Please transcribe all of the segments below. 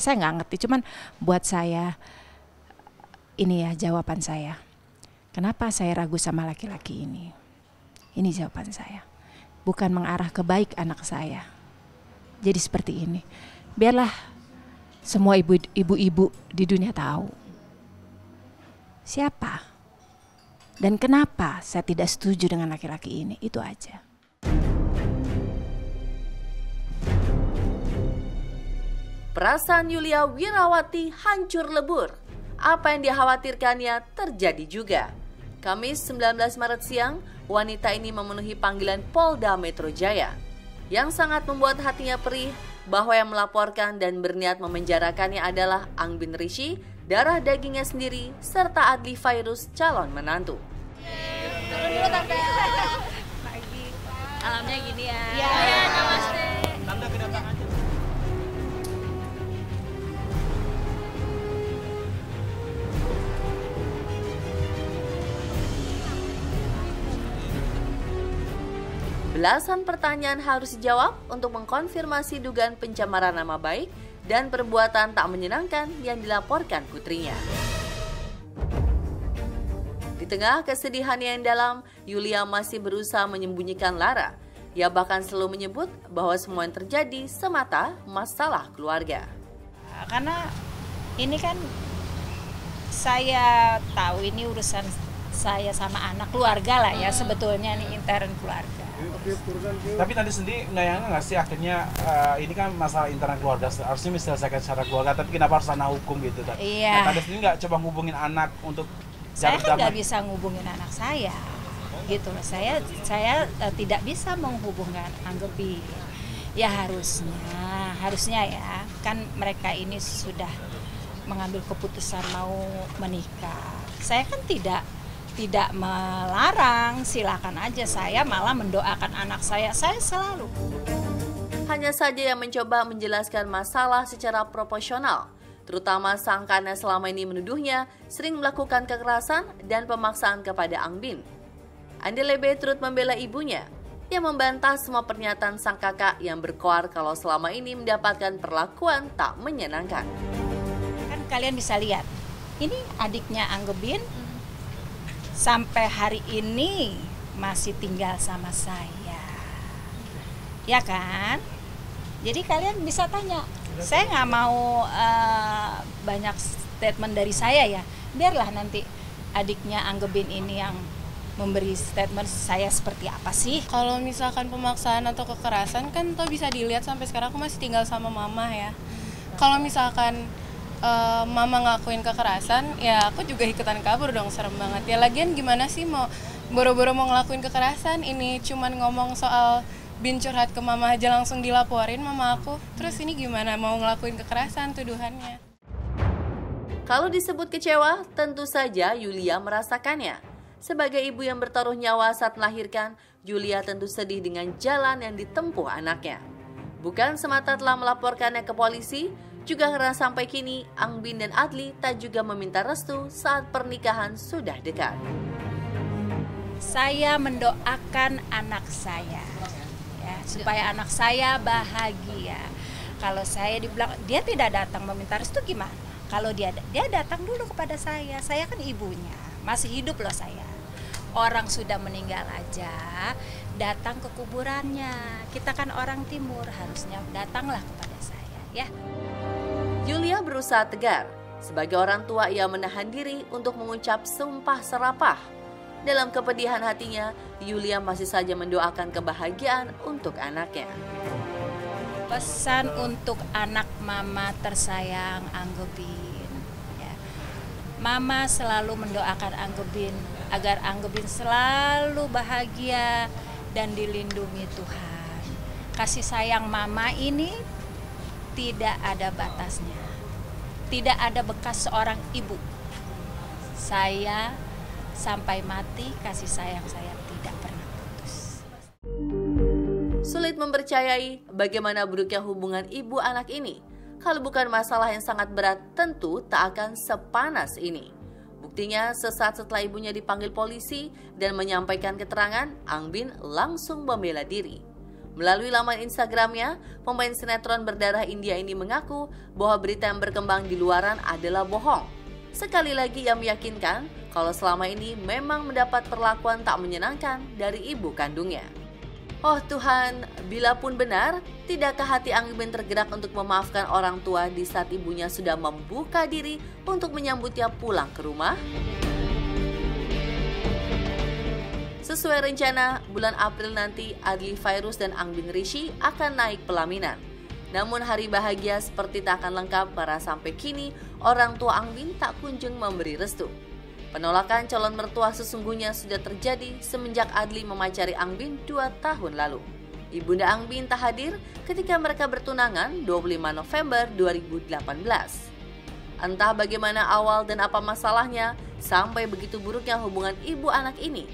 Saya nggak ngerti, cuman buat saya ini ya jawaban saya. Kenapa saya ragu sama laki-laki ini? Ini jawaban saya. Bukan mengarah ke baik anak saya. Jadi seperti ini. Biarlah semua ibu-ibu di dunia tahu siapa dan kenapa saya tidak setuju dengan laki-laki ini. Itu aja. Perasaan Yulia Wirawati hancur lebur. Apa yang dikhawatirkannya terjadi juga. Kamis 19 Maret siang, wanita ini memenuhi panggilan Polda Metro Jaya. Yang sangat membuat hatinya perih bahwa yang melaporkan dan berniat memenjarakannya adalah Angbin Rishi, darah dagingnya sendiri, serta Adli Fairuz, calon menantu. Turun dulu tante. Pagi. Alamnya gini ya. Iya. Namaste. Tanda kedatangan. Belasan pertanyaan harus dijawab untuk mengkonfirmasi dugaan pencemaran nama baik dan perbuatan tak menyenangkan yang dilaporkan putrinya. Di tengah kesedihannya yang dalam, Yulia masih berusaha menyembunyikan lara. Ia bahkan selalu menyebut bahwa semua yang terjadi semata masalah keluarga. Karena ini kan saya tahu ini urusan saya sama anak keluarga lah ya, sebetulnya ini intern keluarga. Tapi tadi sendiri nggak sih akhirnya ini kan masalah internal keluarga harusnya diselesaikan secara keluarga, tapi kenapa harus ranah hukum gitu? Iya. Nah, tadi sendiri nggak coba ngubungin anak untuk Saya kan nggak bisa ngubungin anak saya, gitu loh. Saya tidak bisa menghubungkan Angbin. Ya harusnya ya, kan mereka ini sudah mengambil keputusan mau menikah. Saya kan tidak melarang, silakan aja. Saya malah mendoakan anak saya selalu. Hanya saja yang mencoba menjelaskan masalah secara proporsional, terutama sang kakak selama ini menuduhnya sering melakukan kekerasan dan pemaksaan kepada Angbin. Andelebe turut membela ibunya yang membantah semua pernyataan sang kakak yang berkoar kalau selama ini mendapatkan perlakuan tak menyenangkan. Kan kalian bisa lihat, ini adiknya Angbin sampai hari ini masih tinggal sama saya, ya kan? Jadi kalian bisa tanya. Saya nggak mau banyak statement dari saya ya. Biarlah nanti adiknya Angbin ini yang memberi statement saya seperti apa sih. Kalau misalkan pemaksaan atau kekerasan kan toh bisa dilihat sampai sekarang aku masih tinggal sama mama ya. Kalau misalkan mama ngakuin kekerasan, ya aku juga ikutan kabur dong, serem banget. Ya lagian gimana sih mau boro-boro mau ngelakuin kekerasan, ini cuman ngomong soal Bin curhat ke mama aja langsung dilaporin mama aku. Terus ini gimana mau ngelakuin kekerasan tuduhannya? Kalau disebut kecewa, tentu saja Yulia merasakannya. Sebagai ibu yang bertaruh nyawa saat melahirkan, Yulia tentu sedih dengan jalan yang ditempuh anaknya. Bukan semata telah melaporkannya ke polisi, juga karena sampai kini Angbin dan Adli tak juga meminta restu saat pernikahan sudah dekat. Saya mendoakan anak saya, ya, supaya anak saya bahagia. Kalau saya dibilang dia tidak datang meminta restu gimana? Kalau dia datang dulu kepada saya kan ibunya, masih hidup loh saya. Orang sudah meninggal aja datang ke kuburannya. Kita kan orang timur, harusnya datanglah kepada saya, ya. Yulia berusaha tegar. Sebagai orang tua, ia menahan diri untuk mengucap sumpah serapah. Dalam kepedihan hatinya, Yulia masih saja mendoakan kebahagiaan untuk anaknya. Pesan untuk anak mama tersayang Angbin, ya. Mama selalu mendoakan Angbin agar Angbin selalu bahagia dan dilindungi Tuhan. Kasih sayang mama ini tidak ada batasnya. Tidak ada bekas seorang ibu. Saya sampai mati kasih sayang saya tidak pernah putus. Sulit mempercayai bagaimana buruknya hubungan ibu anak ini. Kalau bukan masalah yang sangat berat, tentu tak akan sepanas ini. Buktinya, sesaat setelah ibunya dipanggil polisi dan menyampaikan keterangan, Angbin langsung membela diri. Melalui laman Instagramnya, pemain sinetron berdarah India ini mengaku bahwa berita yang berkembang di luaran adalah bohong. Sekali lagi ia meyakinkan kalau selama ini memang mendapat perlakuan tak menyenangkan dari ibu kandungnya. Oh Tuhan, bila pun benar, tidakkah hati Angbin tergerak untuk memaafkan orang tua di saat ibunya sudah membuka diri untuk menyambutnya pulang ke rumah? Sesuai rencana, bulan April nanti Adly Fairuz dan Angbin Rishi akan naik pelaminan. Namun hari bahagia seperti tak akan lengkap karena sampai kini orang tua Angbin tak kunjung memberi restu. Penolakan calon mertua sesungguhnya sudah terjadi semenjak Adly memacari Angbin 2 tahun lalu. Ibunda Angbin tak hadir ketika mereka bertunangan 25 November 2018. Entah bagaimana awal dan apa masalahnya sampai begitu buruknya hubungan ibu anak ini.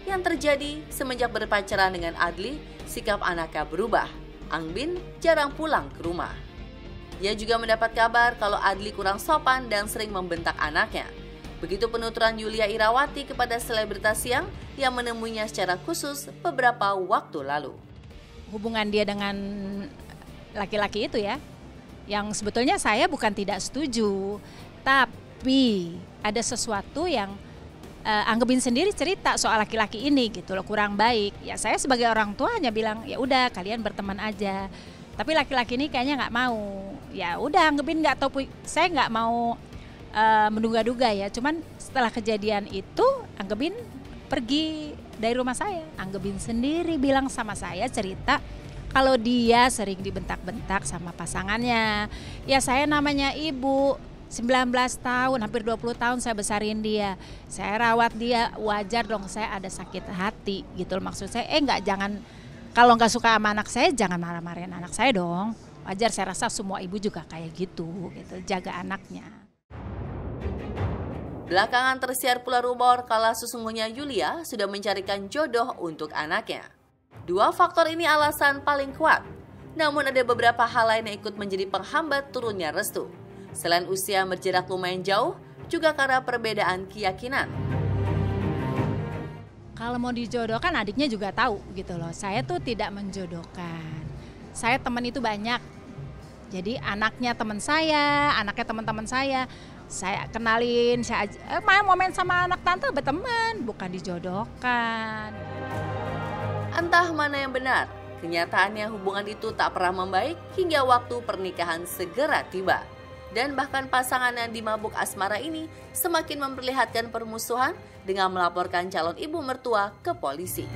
Yang terjadi semenjak berpacaran dengan Adly, sikap anaknya berubah. Angbin jarang pulang ke rumah. Ia juga mendapat kabar kalau Adly kurang sopan dan sering membentak anaknya. Begitu penuturan Yulia Irawati kepada selebritas yang menemuinya secara khusus beberapa waktu lalu. Hubungan dia dengan laki-laki itu ya, yang sebetulnya saya bukan tidak setuju, tapi ada sesuatu yang Angbin sendiri cerita soal laki-laki ini gitu loh, kurang baik. Ya saya sebagai orang tua hanya bilang ya udah kalian berteman aja. Tapi laki-laki ini kayaknya nggak mau. Ya udah Angbin nggak tahu, saya nggak mau menduga-duga ya. Cuman setelah kejadian itu Angbin pergi dari rumah saya. Angbin sendiri bilang sama saya, cerita kalau dia sering dibentak-bentak sama pasangannya. Ya saya namanya ibu, 19 tahun, hampir 20 tahun saya besarin dia. Saya rawat dia, wajar dong saya ada sakit hati gitu loh. Maksud saya, jangan, kalau nggak suka sama anak saya jangan marah-marahin anak saya dong. Wajar, saya rasa semua ibu juga kayak gitu, jaga anaknya. Belakangan tersiar pula rumor kalau sesungguhnya Yulia sudah mencarikan jodoh untuk anaknya. 2 faktor ini alasan paling kuat. Namun ada beberapa hal lain yang ikut menjadi penghambat turunnya restu. Selain usia berjarak lumayan jauh, juga karena perbedaan keyakinan. Kalau mau dijodohkan adiknya juga tahu gitu loh. Saya tuh tidak menjodohkan. Saya teman itu banyak. Jadi anaknya teman saya, anaknya teman-teman saya kenalin, saya mau main sama anak tante berteman, bukan dijodohkan. Entah mana yang benar, kenyataannya hubungan itu tak pernah membaik hingga waktu pernikahan segera tiba. Dan bahkan pasangan yang dimabuk asmara ini semakin memperlihatkan permusuhan dengan melaporkan calon ibu mertua ke polisi.